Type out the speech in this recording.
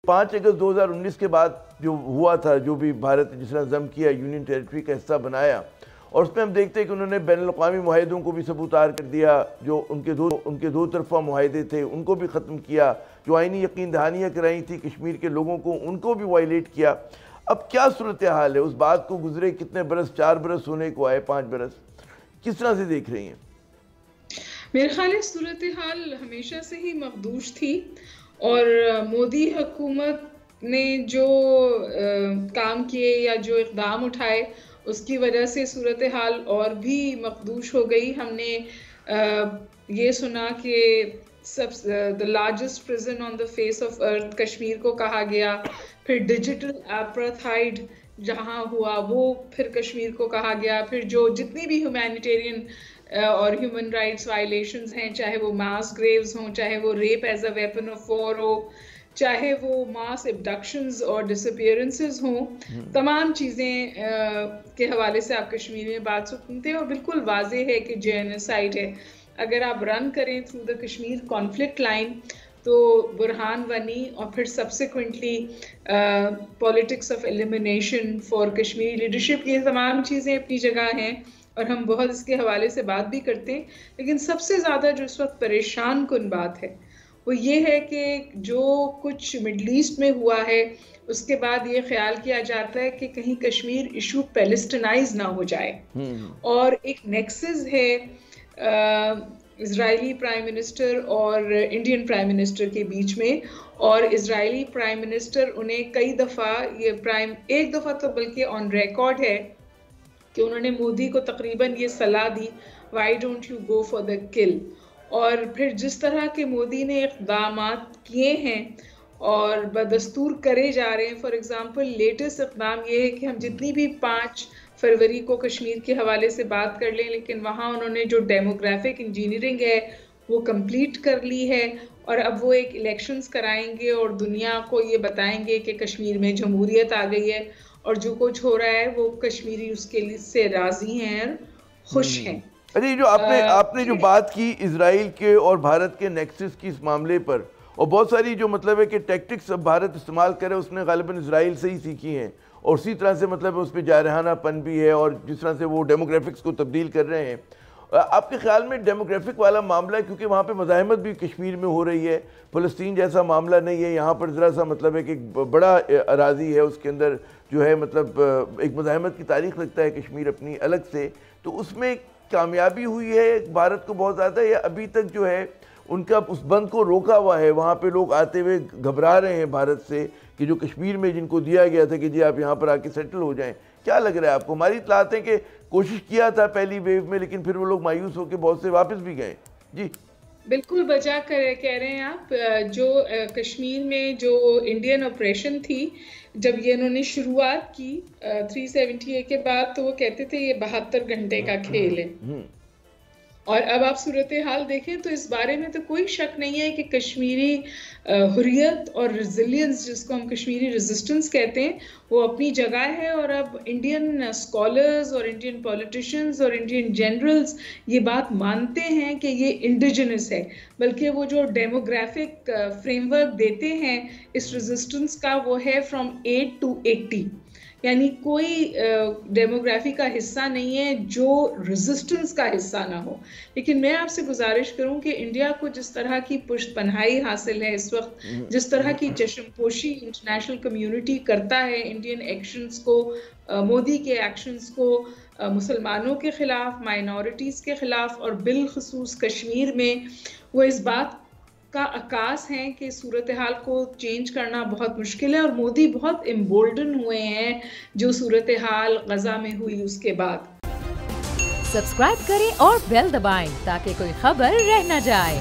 5 اگست 2019 کے بعد جو ہوا تھا، جو بھی بھارت جس نے عزم کیا یونین ٹیریٹری کا حصہ بنایا، اور اس میں ہم دیکھتے ہیں کہ انہوں نے بین الاقوامی معاہدوں کو بھی ثبوتار کر دیا، جو ان کے دو طرفہ معاہدے تھے ان کو بھی ختم کیا، جو آئینی یقین دہانیاں کرائی تھی کشمیر کے لوگوں کو ان کو بھی وائلیٹ کیا۔ اب کیا صورتحال ہے؟ اس بات کو گزرے کتنے برس، 4 برس ہونے کو آئے، 5 برس، کس طرح سے دیکھ رہی ہیں؟ میرے خیال ہے صورتحال ہمیشہ سے ہی مخدوش تھی، اور مودی حکومت نے جو کام کیے یا جو اقدام اٹھائے اس کی وجہ سے صورتحال اور بھی مخدوش ہو گئی۔ ہم نے یہ سنا کہ the largest prison on the face of earth Kashmir کو کہا گیا، پھر ڈیجیٹل ایپرتھائیڈ جہاں ہوا وہ پھر کشمیر کو کہا گیا، پھر جو جتنی بھی ہیومینیٹیرین اور ہیومن رائٹس وائلیشنز ہیں، چاہے وہ ماس گریوز ہوں، چاہے وہ rape as a weapon of war ہو، چاہے وہ ماس ابڈکشنز اور ڈسپیئرنسز ہوں، تمام چیزیں کے حوالے سے آپ کشمیر میں بات سنتے ہیں، اور بالکل واضح ہے کہ جینوسائیڈ ہے۔ اگر آپ رن کریں through the Kashmir conflict line تو برہان وانی اور پھر subsequently politics of elimination for Kashmiri leadership, یہ تمام چیزیں اپنی جگہ ہیں اور ہم بہت اس کے حوالے سے بات بھی کرتے ہیں، لیکن سب سے زیادہ جو اس وقت پریشان کن بات ہے وہ یہ ہے کہ جو کچھ مڈل ایسٹ میں ہوا ہے اس کے بعد یہ خیال کیا جاتا ہے کہ کہیں کشمیر ایشو پیلسٹینائز نہ ہو جائے، اور ایک نیکسس ہے اسرائیلی پرائم منسٹر اور انڈین پرائم منسٹر کے بیچ میں، اور اسرائیلی پرائم منسٹر انہیں کئی دفعہ ایک دفعہ تو بلکہ آن ریکارڈ ہے کہ انہوں نے مودی کو تقریباً یہ صلاح دی why don't you go for the kill, اور پھر جس طرح کے مودی نے اقدامات کیے ہیں اور بدستور کرے جا رہے ہیں، فار ایگزامپل لیٹسٹ اقدام یہ ہے کہ ہم جتنی بھی 5 فروری کو کشمیر کے حوالے سے بات کر لیں، لیکن وہاں انہوں نے جو ڈیموگرافک انجینئرنگ ہے وہ کمپلیٹ کر لی ہے، اور اب وہ ایک الیکشنز کرائیں گے اور دنیا کو یہ بتائیں گے کہ کشمیر میں جمہوریت آ گئی ہے، اور جو کچھ ہو رہا ہے وہ کشمیری اس کے لیے سے راضی ہیں اور خوش ہیں۔ اچھا، جو آپ نے جو بات کی اسرائیل کے اور بھارت کے نیکسس کی اس معاملے پر، اور بہت ساری جو مطلب ہے کہ ٹیکٹکس اب بھارت استعمال کرے اس نے غالباً اسرائیل سے ہی سیکھی ہیں، اور اسی طرح سے مطلب اس پہ جارحانہ پن بھی ہے، اور جس طرح سے وہ ڈیموگرافکس کو تبدیل کر رہے ہیں۔ آپ کے خیال میں ڈیموگرافک والا معاملہ ہے، کیونکہ وہاں پہ مزاحمت بھی کشمیر میں ہو رہی ہے، فلسطین جیسا معاملہ نہیں ہے، یہاں پر ذرا سا مطلب ہے کہ بڑا اراضی ہے، اس کے اندر جو ہے مطلب ایک مزاحمت کی تاریخ رکھتا ہے کشمیر اپنی الگ سے، تو اس میں کامیابی ہوئی ہے بھارت کو بہت زیادہ، یا ابھی تک جو ہے ان کا اس بند کو روکا ہوا ہے؟ وہاں پہ لوگ آتے ہوئے گھبرا رہے ہیں بھارت سے کہ جو کشمیر میں جن کو دیا گیا تھا کہ جی آپ یہاں پر آ کے سیٹل ہو جائیں، کیا لگ رہا ہے آپ کو؟ ہماری اطلاعات ہیں کہ کوشش کیا تھا پہلی ویو میں، لیکن پھر وہ لوگ مایوس ہو کے بہت سے واپس بھی گئے۔ جی بالکل بجا کہہ رہے ہیں آپ۔ جو کشمیر میں جو انڈین آپریشن تھی، جب یہ انہوں نے شروعات کی 378 کے بعد، تو وہ کہتے تھے یہ 72 گھنٹے کا کھیل ہے، اور اب آپ صورتحال دیکھیں تو اس بارے میں تو کوئی شک نہیں ہے کہ کشمیری حریت اور ریزیلینس، جس کو ہم کشمیری ریزسٹنس کہتے ہیں، وہ اپنی جگہ ہے، اور اب انڈین اسکالرز اور انڈین پولیٹیشینز اور انڈین جنرلز یہ بات مانتے ہیں کہ یہ انڈیجنس ہے، بلکہ وہ جو ڈیموگرافک فریم ورک دیتے ہیں اس ریزسٹنس کا، وہ ہے فرام 8 to 80، یعنی کوئی ڈیموگرافی کا حصہ نہیں ہے جو ریزسٹنس کا حصہ نہ ہو۔ لیکن میں آپ سے گزارش کروں کہ انڈیا کو جس طرح کی پشت پناہی حاصل ہے اس وقت، جس طرح کی چشم پوشی انٹرنیشنل کمیونٹی کرتا ہے انڈین ایکشنز کو، مودی کے ایکشنز کو، مسلمانوں کے خلاف، مائنورٹیز کے خلاف، اور بالخصوص کشمیر میں، وہ اس بات کا عکاس ہیں کہ صورتحال کو چینج کرنا بہت مشکل ہے، اور مودی بہت امبولڈن ہوئے ہیں جو صورتحال غزہ میں ہوئی اس کے بعد۔ سبسکرائب کریں اور بیل دبائیں تاکہ کوئی خبر رہ نہ جائے۔